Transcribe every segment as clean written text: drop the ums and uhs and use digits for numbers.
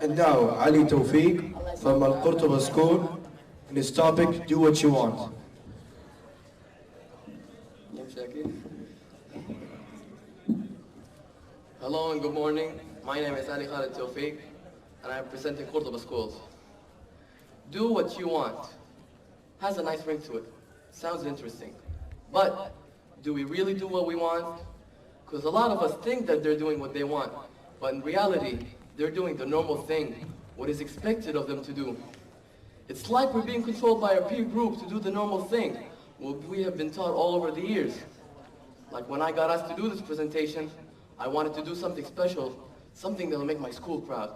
And now, Ali TAWFEEQ from Al Qurtuba School, and his topic, Do What You Want. Hello and good morning. My name is Ali Khalid TAWFEEQ, and I'm presenting Qurtuba Schools. Do what you want. Has a nice ring to it. Sounds interesting. But do we really do what we want? Because a lot of us think that they're doing what they want, but in reality, they're doing the normal thing, what is expected of them to do. It's like we're being controlled by our peer group to do the normal thing, what we have been taught all over the years. Like when I got asked to do this presentation, I wanted to do something special, something that'll make my school proud.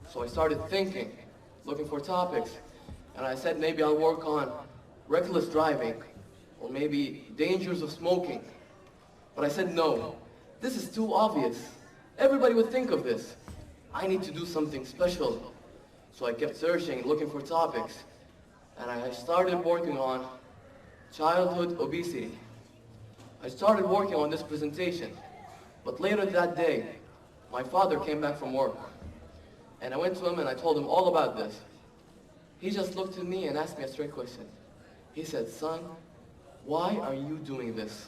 So I started thinking, looking for topics, and I said maybe I'll work on reckless driving, or maybe dangers of smoking. But I said no, this is too obvious. Everybody would think of this. I need to do something special. So I kept searching, looking for topics, and I started working on childhood obesity. I started working on this presentation, but later that day, my father came back from work, and I went to him and I told him all about this. He just looked at me and asked me a straight question. He said, "Son, why are you doing this?"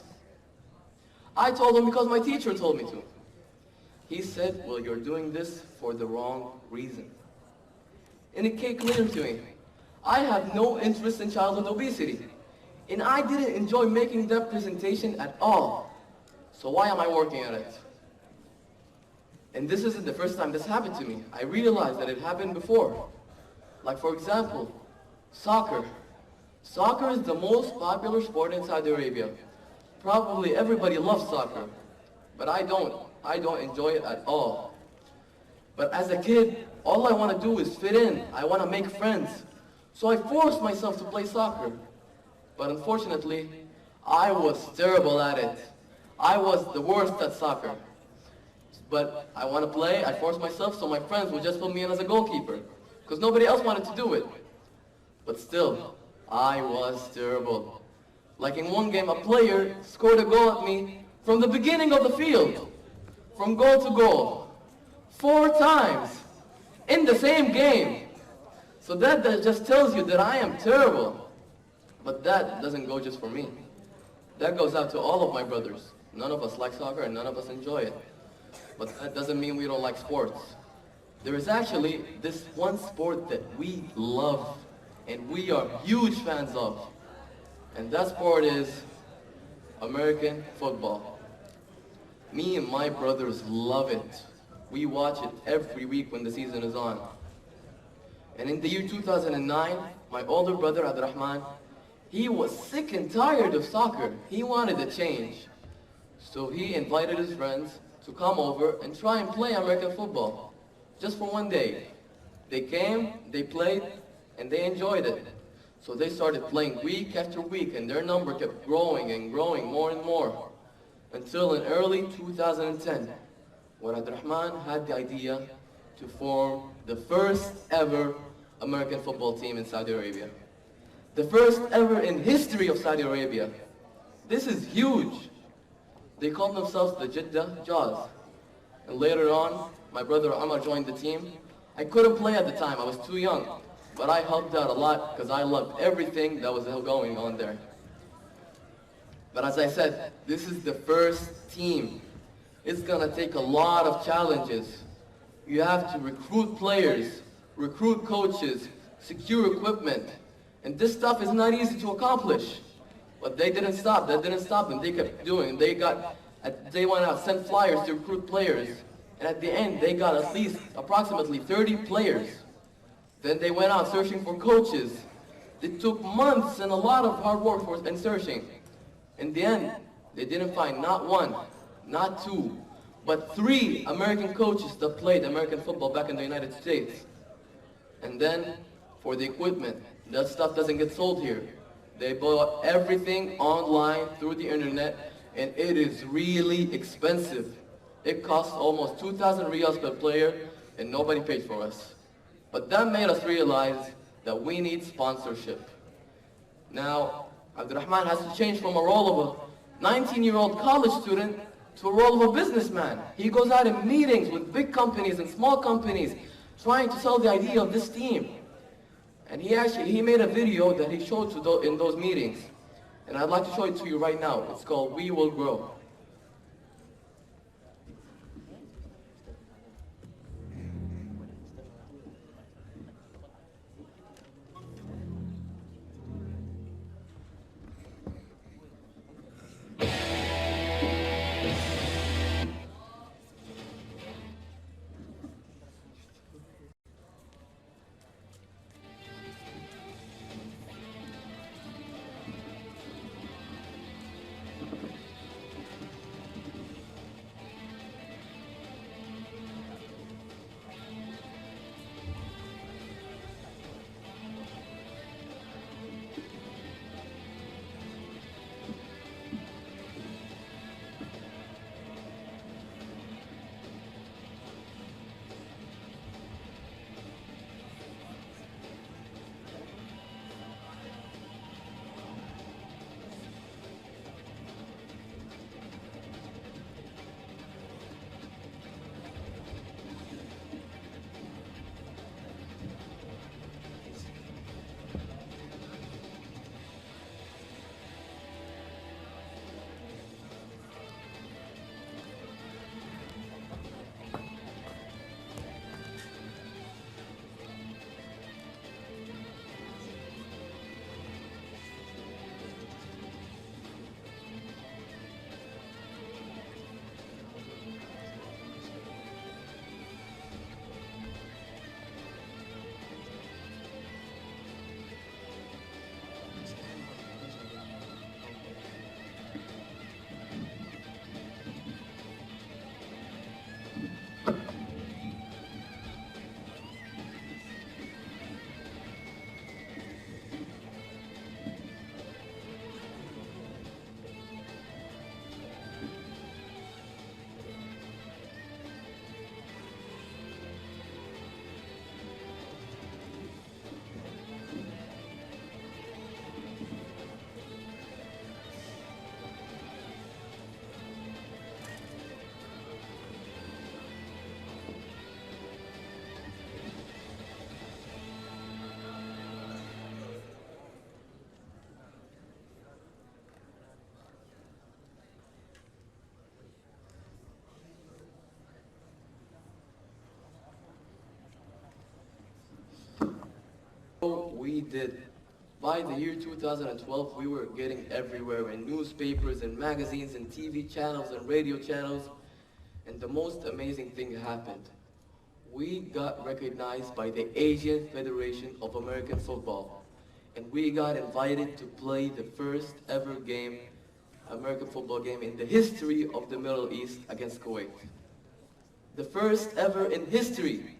I told him because my teacher told me to. He said, "Well, you're doing this for the wrong reason." And it came clear to me. I have no interest in childhood obesity. And I didn't enjoy making that presentation at all. So why am I working at it? And this isn't the first time this happened to me. I realized that it happened before. Like for example, soccer. Soccer is the most popular sport in Saudi Arabia. Probably everybody loves soccer, but I don't. I don't enjoy it at all. But as a kid, all I want to do is fit in. I want to make friends. So I forced myself to play soccer. But unfortunately, I was terrible at it. I was the worst at soccer. But I want to play, I forced myself, so my friends would just put me in as a goalkeeper, because nobody else wanted to do it. But still, I was terrible. Like in one game, a player scored a goal at me from the beginning of the field, from goal to goal, 4 times, in the same game. So that just tells you that I am terrible. But that doesn't go just for me. That goes out to all of my brothers. None of us like soccer and none of us enjoy it. But that doesn't mean we don't like sports. There is actually this one sport that we love and we are huge fans of. And that sport is American football. Me and my brothers love it. We watch it every week when the season is on. And in the year 2009, my older brother Abdurrahman, he was sick and tired of soccer. He wanted a change. So he invited his friends to come over and try and play American football, just for one day. They came, they played, and they enjoyed it. So they started playing week after week, and their number kept growing and growing more and more, until in early 2010, when Abdurrahman had the idea to form the first ever American football team in Saudi Arabia. The first ever in history of Saudi Arabia. This is huge. They called themselves the Jeddah Jaws. And later on, my brother Omar joined the team. I couldn't play at the time, I was too young. But I helped out a lot because I loved everything that was going on there. But as I said, this is the first team. It's gonna take a lot of challenges. You have to recruit players, recruit coaches, secure equipment. And this stuff is not easy to accomplish. But they didn't stop, that didn't stop them. They kept doing, they went out, sent flyers to recruit players. And at the end, they got at least approximately 30 players. Then they went out searching for coaches. It took months and a lot of hard work and searching. In the end, they didn't find not one, not two, but 3 American coaches that played American football back in the United States. And then, for the equipment, that stuff doesn't get sold here. They bought everything online through the internet, and it is really expensive. It costs almost 2,000 riyals per player, and nobody paid for us. But that made us realize that we need sponsorship. Now, Abdurrahman has to change from a role of a 19-year-old college student to a role of a businessman. He goes out in meetings with big companies and small companies, trying to sell the idea of this team. And he made a video that he showed in those meetings. And I'd like to show it to you right now. It's called We Will Grow. We did. By the year 2012, we were getting everywhere in newspapers and magazines and TV channels and radio channels. And the most amazing thing happened. We got recognized by the Asian Federation of American Football. And we got invited to play the first ever game, American football game in the history of the Middle East against Kuwait. The first ever in history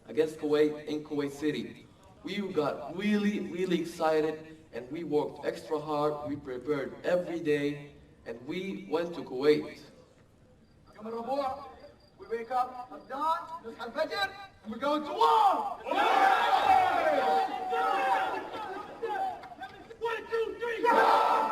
against Kuwait in Kuwait City. We got really excited and we worked extra hard. We prepared every day and we went to Kuwait. We wake up at dawn, نصحى الفجر, and we go to war! 1, 2, 3, go!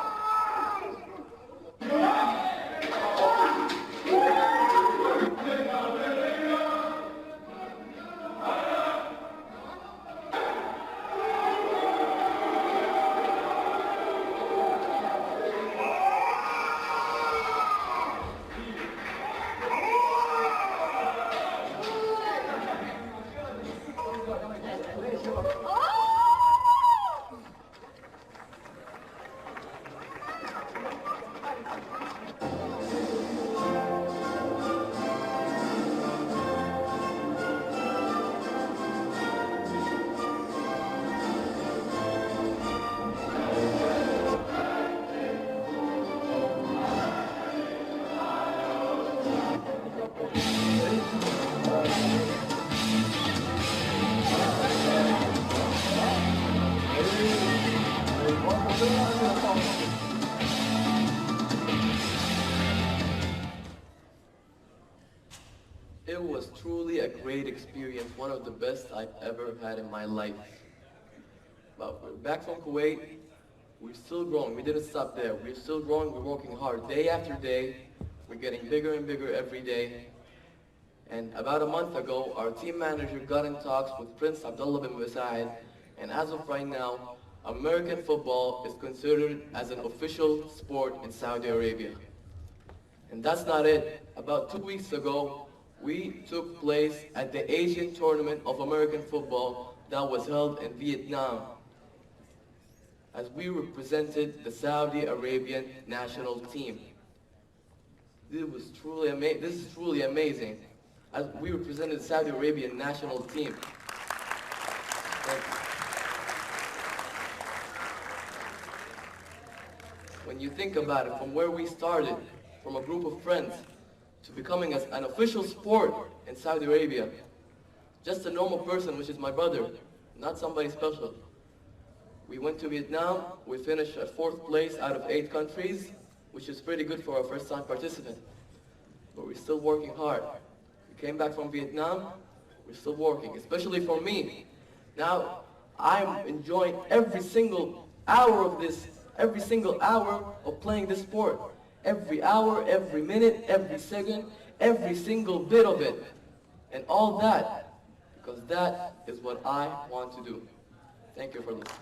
It was truly a great experience, one of the best I've ever had in my life. But we're back from Kuwait, we're still growing, we didn't stop there. We're still growing, we're working hard day after day. We're getting bigger and bigger every day. And about a month ago, our team manager got in talks with Prince Abdullah bin Said, and as of right now, American football is considered as an official sport in Saudi Arabia. And that's not it. About 2 weeks ago, we took place at the Asian Tournament of American Football that was held in Vietnam, as we represented the Saudi Arabian national team. This is truly amazing, as we represented the Saudi Arabian national team. When you think about it, from where we started, from a group of friends, to becoming an official sport in Saudi Arabia, just a normal person, which is my brother, not somebody special. We went to Vietnam, we finished at 4th place out of 8 countries, which is pretty good for a first-time participant. But we're still working hard. We came back from Vietnam, we're still working, especially for me. Now, I'm enjoying every single hour of this, every single hour of playing this sport. Every hour, every minute, every second, every single bit of it. And all that, because that is what I want to do. Thank you for listening.